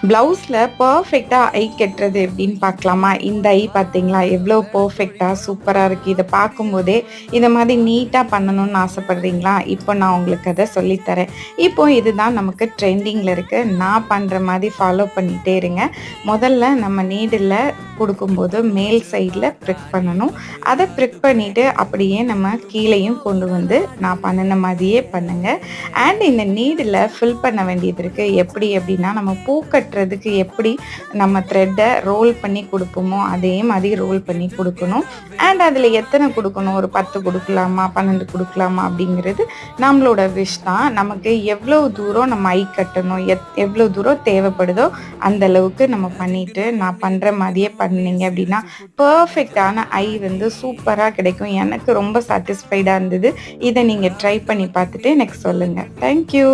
ப்ளவுஸில் பர்ஃபெக்டாக ஐ கட்டுறது எப்படின்னு பார்க்கலாமா? இந்த ஐ பார்த்தீங்களா எவ்வளோ பர்ஃபெக்டாக சூப்பராக இருக்குது. இதை பார்க்கும்போதே இதை மாதிரி நீட்டாக பண்ணணும்னு ஆசைப்பட்றீங்களா? இப்போ நான் உங்களுக்கு அதை சொல்லித்தரேன். இப்போ இதுதான் நமக்கு ட்ரெண்டிங்கில் இருக்குது. நான் பண்ணுற மாதிரி ஃபாலோ பண்ணிகிட்டே இருங்க. முதல்ல நம்ம நீடில் கொடுக்கும்போது மேல் சைடில் ப்ரிக் பண்ணணும். அதை ப்ரிக் பண்ணிவிட்டு அப்படியே நம்ம கீழேயும் கொண்டு வந்து நான் பண்ணின மாதிரியே பண்ணுங்கள். அண்ட் இந்த நீடில் ஃபில் பண்ண வேண்டியது இருக்குது. எப்படி அப்படின்னா, நம்ம பூ கட்டுறதுக்கு எப்படி நம்ம த்ரெட்டை ரோல் பண்ணி கொடுப்போமோ அதே மாதிரி ரோல் பண்ணி கொடுக்கணும். அண்ட் அதில் எத்தனை கொடுக்கணும், ஒரு 10 கொடுக்கலாமா 12 கொடுக்கலாமா அப்படிங்கிறது நம்மளோட விஷ் தான். நமக்கு எவ்வளோ தூரம் நம்ம ஐ கட்டணும், எவ்வளோ தூரம் தேவைப்படுதோ அந்த அளவுக்கு நம்ம பண்ணிவிட்டு நான் பண்ணுற மாதிரியே பண்ணிங்க அப்படின்னா பர்ஃபெக்டான ஐ வந்து சூப்பராக கிடைக்கும். எனக்கு ரொம்ப சாட்டிஸ்ஃபைடாக இருந்தது. இதை நீங்கள் ட்ரை பண்ணி பார்த்துட்டு எனக்கு சொல்லுங்கள். தேங்க்யூ.